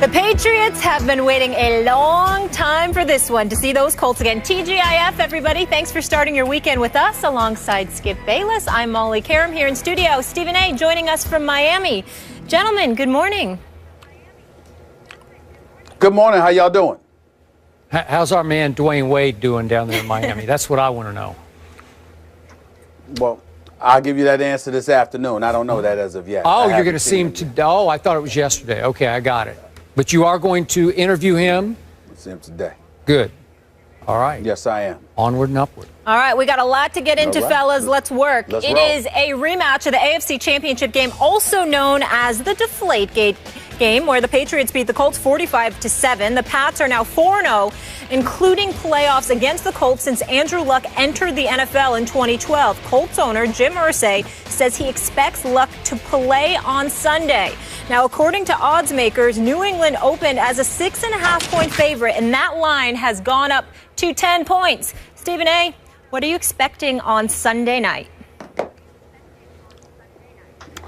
The Patriots have been waiting a long time for this one, to see those Colts again. TGIF, everybody. Thanks for starting your weekend with us alongside Skip Bayless. I'm Molly Karam here in studio. Stephen A. joining us from Miami. Gentlemen, good morning. Good morning. How y'all doing? How's our man Dwayne Wade doing down there in Miami? That's what I want to know. Well, I'll give you that answer this afternoon. I don't know that as of yet. Oh, you're going to see him today. Oh, I thought it was yesterday. Okay, I got it. But you are going to interview him? I'll see him today. Good. All right. Yes, I am. Onward and upward. All right, we got a lot to get into, fellas. Let's work. Let's It roll. is a rematch of the AFC Championship game, also known as the Deflategate game, where the Patriots beat the Colts 45-7. The Pats are now 4-0, including playoffs against the Colts since Andrew Luck entered the NFL in 2012. Colts owner Jim Irsay says he expects Luck to play on Sunday. Now, according to odds makers, New England opened as a 6.5-point favorite, and that line has gone up to 10 points. Stephen A., what are you expecting on Sunday night?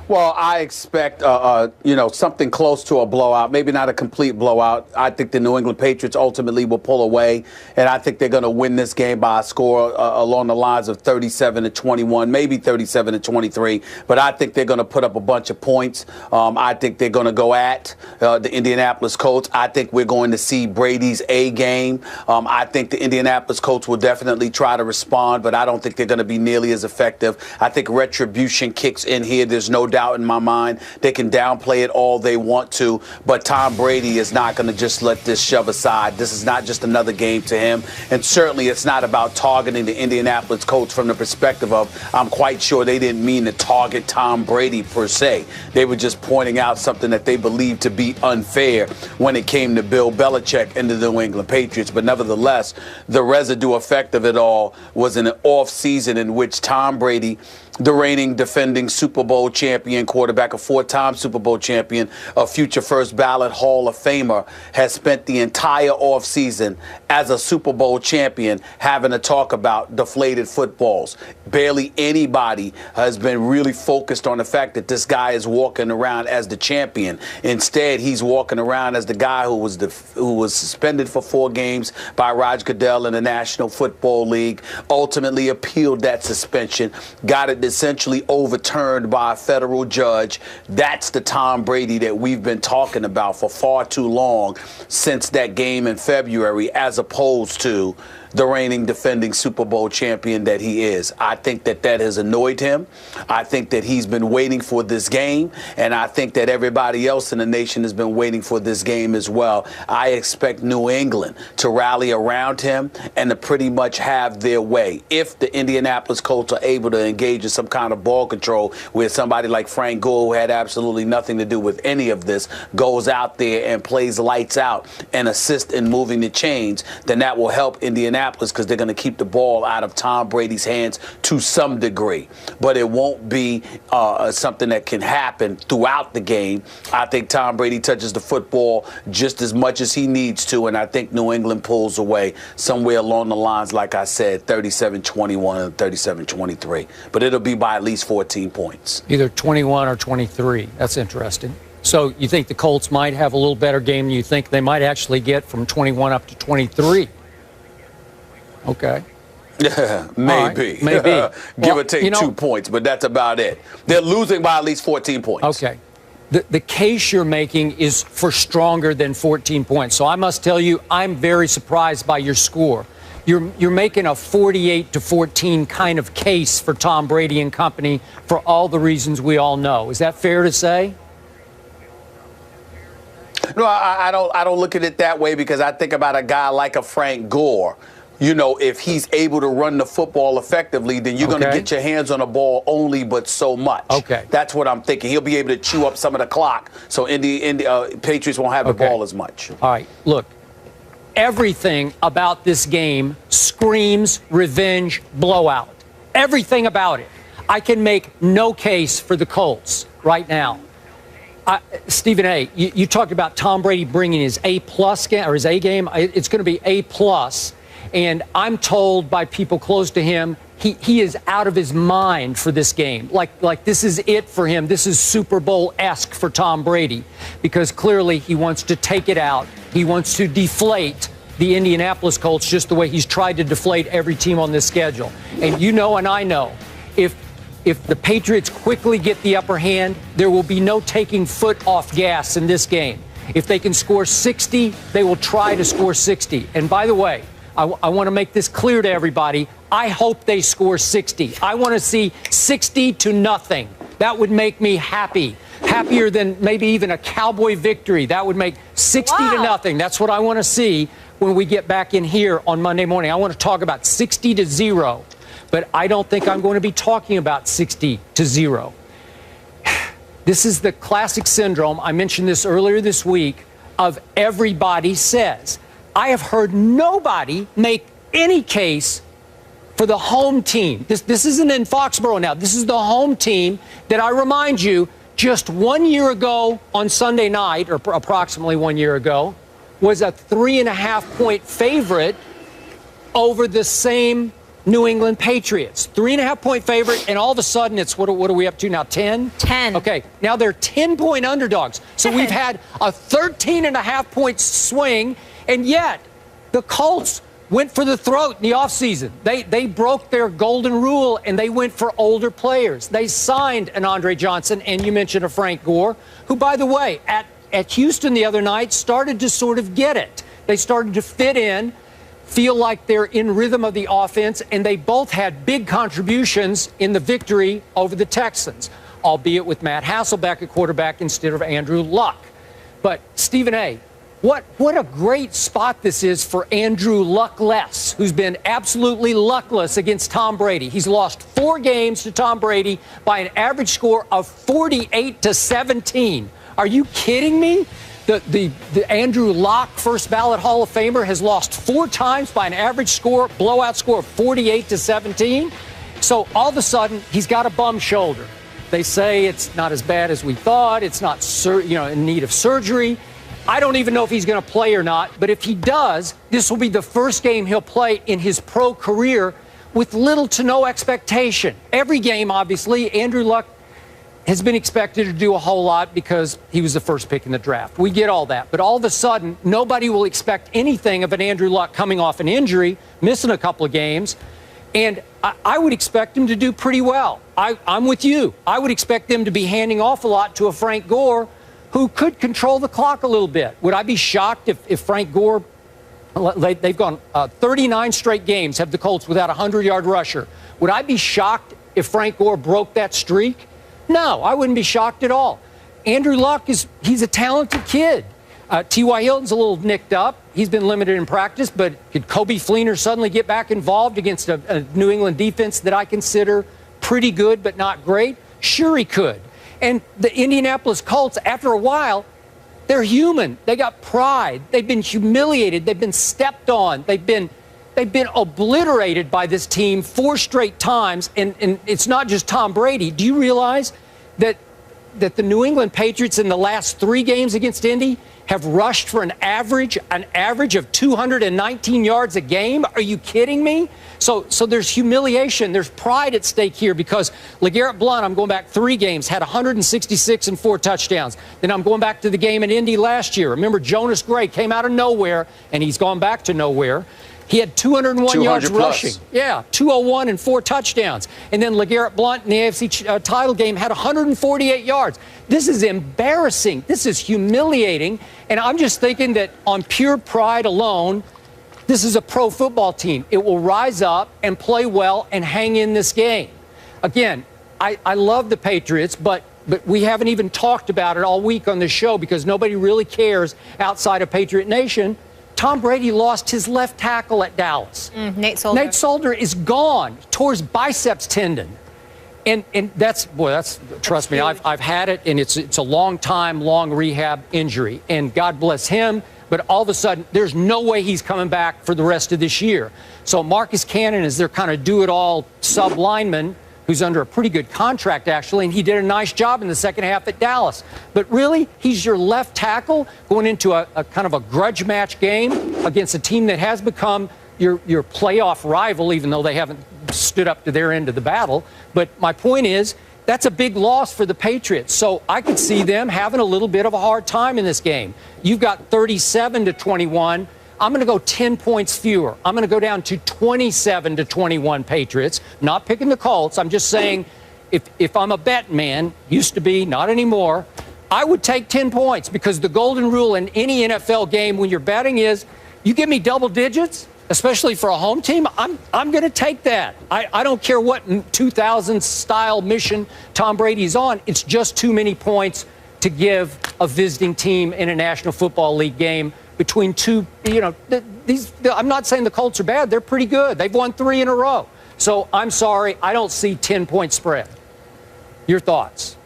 Well, I expect, something close to a blowout, maybe not a complete blowout. I think the New England Patriots ultimately will pull away, and I think they're going to win this game by a score along the lines of 37-21, maybe 37-23. But I think they're going to put up a bunch of points. I think they're going to go at the Indianapolis Colts. I think we're going to see Brady's A game. I think the Indianapolis Colts will definitely try to respond, but I don't think they're going to be nearly as effective. I think retribution kicks in here. There's no doubt in my mind. They can downplay it all they want to, but Tom Brady is not going to just let this shove aside. This is not just another game to him, and certainly it's not about targeting the Indianapolis Colts from the perspective of, I'm quite sure they didn't mean to target Tom Brady per se. They were just pointing out something that they believed to be unfair when it came to Bill Belichick and the New England Patriots. But nevertheless, the residue effect of it all was an off season in which Tom Brady, the reigning defending Super Bowl champion quarterback, a 4-time Super Bowl champion, a future first ballot Hall of Famer, has spent the entire offseason as a Super Bowl champion having to talk about deflated footballs. Barely anybody has been really focused on the fact that this guy is walking around as the champion. Instead, he's walking around as the guy who was suspended for 4 games by Roger Goodell in the National Football League, ultimately appealed that suspension, got it essentially overturned by a federal judge. That's the Tom Brady that we've been talking about for far too long, since that game in February, as opposed to the reigning defending Super Bowl champion that he is. I think that has annoyed him. I think that he's been waiting for this game, and I think that everybody else in the nation has been waiting for this game as well. I expect New England to rally around him and to pretty much have their way. If the Indianapolis Colts are able to engage in some kind of ball control where somebody like Frank Gore, who had absolutely nothing to do with any of this, goes out there and plays lights out and assists in moving the chains, then that will help Indianapolis, because they're going to keep the ball out of Tom Brady's hands to some degree. But it won't be something that can happen throughout the game. I think Tom Brady touches the football just as much as he needs to, and I think New England pulls away somewhere along the lines, like I said, 37-21 and 37-23. But it'll be by at least 14 points. Either 21 or 23. That's interesting. So you think the Colts might have a little better game than you think they might actually get from 21 up to 23? Okay. Yeah, maybe. Right, maybe. Give or take 2 points, but that's about it. They're losing by at least 14 points. Okay. The case you're making is for stronger than 14 points. So I must tell you, I'm very surprised by your score. You're making a 48-14 kind of case for Tom Brady and company for all the reasons we all know. Is that fair to say? No, I don't look at it that way, because I think about a guy like a Frank Gore. You know, if he's able to run the football effectively, then you're going to get your hands on the ball only but so much. Okay. That's what I'm thinking. He'll be able to chew up some of the clock, so Patriots won't have the ball as much. All right. Look, everything about this game screams revenge blowout. Everything about it. I can make no case for the Colts right now. Stephen A., you talked about Tom Brady bringing his A-plus game, or his A game. It's going to be A-plus. And I'm told by people close to him he is out of his mind for this game. Like this is it for him. This is Super Bowl-esque for Tom Brady, because clearly he wants to take it out. He wants to deflate the Indianapolis Colts just the way he's tried to deflate every team on this schedule. And you know and I know, if the Patriots quickly get the upper hand, there will be no taking foot off gas in this game. If they can score 60, they will try to score 60. And by the way, I want to make this clear to everybody. I hope they score 60. I want to see 60-0. That would make me happy. Happier than maybe even a Cowboy victory. That would make 60-0. That's what I want to see when we get back in here on Monday morning. I want to talk about 60-0. But I don't think I'm going to be talking about 60-0. This is the classic syndrome. I mentioned this earlier this week of everybody says. I have heard nobody make any case for the home team. This isn't in Foxborough now. This is the home team that, I remind you, just 1 year ago on Sunday night, or approximately 1 year ago, was a 3.5-point favorite over the same New England Patriots. 3.5-point favorite, and all of a sudden it's, what are we up to now, 10? 10. Okay, now they're 10-point underdogs. So we've had a 13.5-point swing, and yet the Colts went for the throat in the offseason. They broke their golden rule, and they went for older players. They signed an Andre Johnson, and you mentioned a Frank Gore, who, by the way, at Houston the other night started to sort of get it. They started to fit in, feel like they're in rhythm of the offense, and they both had big contributions in the victory over the Texans, albeit with Matt Hasselbeck at quarterback instead of Andrew Luck. But, Stephen A., what a great spot this is for Andrew Luckless, who's been absolutely luckless against Tom Brady. He's lost 4 games to Tom Brady by an average score of 48-17. Are you kidding me? The Andrew Luck, first ballot Hall of Famer, has lost 4 times by an average score, blowout score of 48-17. So all of a sudden, he's got a bum shoulder. They say it's not as bad as we thought. It's not, in need of surgery. I don't even know if he's going to play or not. But if he does, this will be the first game he'll play in his pro career with little to no expectation. Every game, obviously, Andrew Luck has been expected to do a whole lot because he was the first pick in the draft. We get all that. But all of a sudden, nobody will expect anything of an Andrew Luck coming off an injury, missing a couple of games. And I would expect him to do pretty well. I'm with you. I would expect them to be handing off a lot to a Frank Gore who could control the clock a little bit. Would I be shocked if Frank Gore, they've gone 39 straight games, have the Colts without a 100-yard rusher. Would I be shocked if Frank Gore broke that streak? No, I wouldn't be shocked at all. Andrew Luck he's a talented kid. T.Y. Hilton's a little nicked up. He's been limited in practice, but could Kobe Fleener suddenly get back involved against a New England defense that I consider pretty good but not great? Sure he could. And the Indianapolis Colts, after a while, they're human. They got pride. They've been humiliated. They've been stepped on. They've been obliterated by this team 4 straight times, and it's not just Tom Brady. Do you realize that the New England Patriots in the last 3 games against Indy have rushed for an average of 219 yards a game? Are you kidding me? So there's humiliation. There's pride at stake here because LeGarrette Blount, I'm going back 3 games, had 166 and 4 touchdowns. Then I'm going back to the game in Indy last year. Remember, Jonas Gray came out of nowhere, and he's gone back to nowhere. He had 201 yards rushing. Yeah, 201 and 4 touchdowns. And then LeGarrette Blount in the AFC title game had 148 yards. This is embarrassing. This is humiliating. And I'm just thinking that on pure pride alone, this is a pro football team. It will rise up and play well and hang in this game. Again, I love the Patriots, but we haven't even talked about it all week on this show because nobody really cares outside of Patriot Nation. Tom Brady lost his left tackle at Dallas. Nate Solder. Nate Solder is gone, tore his biceps tendon. And trust me, I've had it, and it's a long rehab injury. And God bless him, but all of a sudden, there's no way he's coming back for the rest of this year. So Marcus Cannon is their kind of do-it-all sub-lineman who's under a pretty good contract, actually, and he did a nice job in the second half at Dallas. But really, he's your left tackle going into a kind of a grudge match game against a team that has become your playoff rival, even though they haven't stood up to their end of the battle. But my point is, that's a big loss for the Patriots. So I could see them having a little bit of a hard time in this game. You've got 37-21. I'm going to go 10 points fewer. I'm going to go down to 27-21 Patriots. Not picking the Colts. I'm just saying, if I'm a bet man, used to be, not anymore, I would take 10 points, because the golden rule in any NFL game when you're betting is, you give me double digits, especially for a home team, I'm going to take that. I don't care what 2000 style mission Tom Brady's on. It's just too many points to give a visiting team in a National Football League game between two. I'm not saying the Colts are bad. They're pretty good. They've won 3 in a row. So I'm sorry, I don't see 10-point spread. Your thoughts?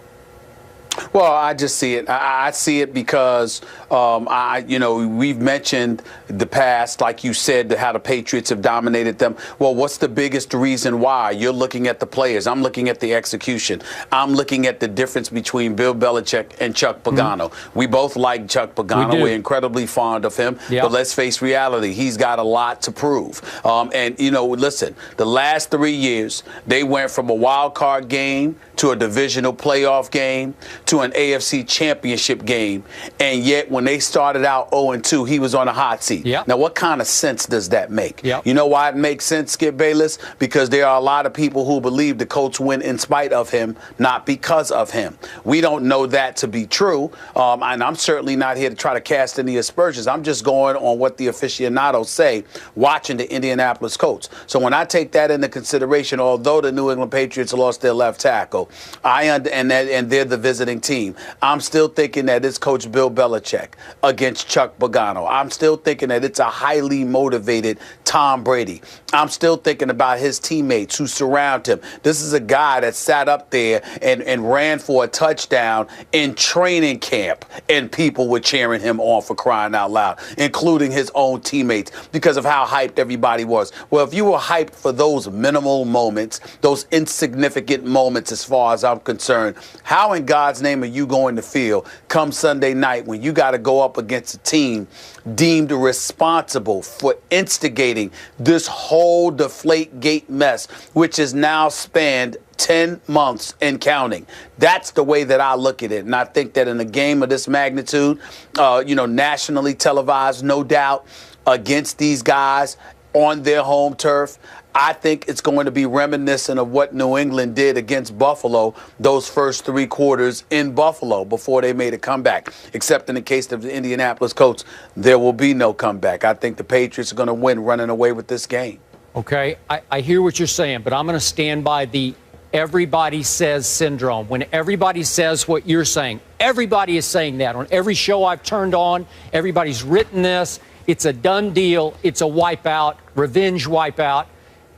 Well, I just see it. I see it because, we've mentioned the past, like you said, how the Patriots have dominated them. Well, what's the biggest reason why? You're looking at the players. I'm looking at the execution. I'm looking at the difference between Bill Belichick and Chuck Pagano. We both like Chuck Pagano. We're incredibly fond of him. Yep. But let's face reality. He's got a lot to prove. Listen, the last 3 years, they went from a wild card game to a divisional playoff game to an AFC championship game, and yet when they started out 0-2, he was on a hot seat. Yep. Now, what kind of sense does that make? Yep. You know why it makes sense, Skip Bayless? Because there are a lot of people who believe the Colts win in spite of him, not because of him. We don't know that to be true, and I'm certainly not here to try to cast any aspersions. I'm just going on what the aficionados say watching the Indianapolis Colts. So when I take that into consideration, although the New England Patriots lost their left tackle, and they're the visiting team, I'm still thinking that it's Coach Bill Belichick against Chuck Pagano. I'm still thinking that it's a highly motivated Tom Brady. I'm still thinking about his teammates who surround him. This is a guy that sat up there and ran for a touchdown in training camp, and people were cheering him on, for crying out loud, including his own teammates, because of how hyped everybody was. Well, if you were hyped for those minimal moments, those insignificant moments as far as I'm concerned, how in God's name are you going to feel come Sunday night when you got to go up against a team deemed responsible for instigating this whole Deflategate mess, which has now spanned 10 months and counting? That's the way that I look at it. And I think that in a game of this magnitude, nationally televised, no doubt, against these guys on their home turf, I think it's going to be reminiscent of what New England did against Buffalo those first 3 quarters in Buffalo before they made a comeback. Except in the case of the Indianapolis Colts, there will be no comeback. I think the Patriots are going to win running away with this game. Okay, I hear what you're saying, but I'm going to stand by the everybody says syndrome. When everybody says what you're saying, everybody is saying that. On every show I've turned on, everybody's written this. It's a done deal. It's a wipeout, revenge wipeout.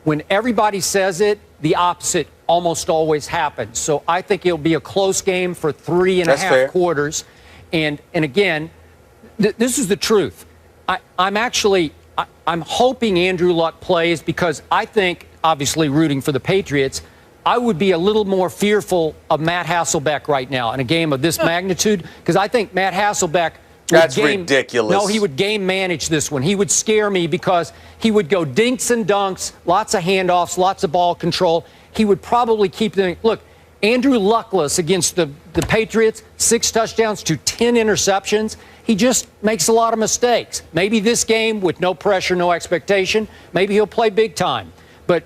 When everybody says it, the opposite almost always happens. So I think it'll be a close game for 3.5 quarters. And again, this is the truth. I'm hoping Andrew Luck plays, because I think, obviously rooting for the Patriots, I would be a little more fearful of Matt Hasselbeck right now in a game of this magnitude, because I think Matt Hasselbeck, that's ridiculous. No, he would game manage this one. He would scare me, because he would go dinks and dunks, lots of handoffs, lots of ball control. He would probably keep them. Look, Andrew Luckless against the Patriots, 6 touchdowns to 10 interceptions. He just makes a lot of mistakes. Maybe this game, with no pressure, no expectation, maybe he'll play big time. But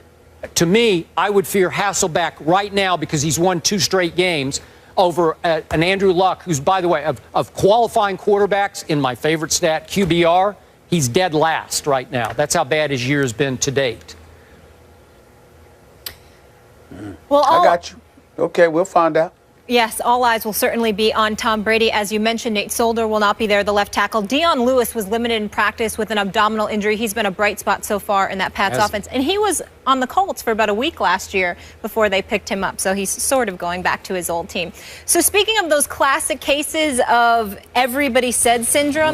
to me, I would fear Hasselbeck right now, because he's won 2 straight games over an Andrew Luck, who's, by the way, of qualifying quarterbacks, in my favorite stat, QBR, he's dead last right now. That's how bad his year has been to date. Well, I got you. Okay, we'll find out. Yes, all eyes will certainly be on Tom Brady. As you mentioned, Nate Solder will not be there, the left tackle. Dion Lewis was limited in practice with an abdominal injury. He's been a bright spot so far in that Pats offense. And he was on the Colts for about a week last year before they picked him up. So he's sort of going back to his old team. So speaking of those classic cases of everybody said syndrome,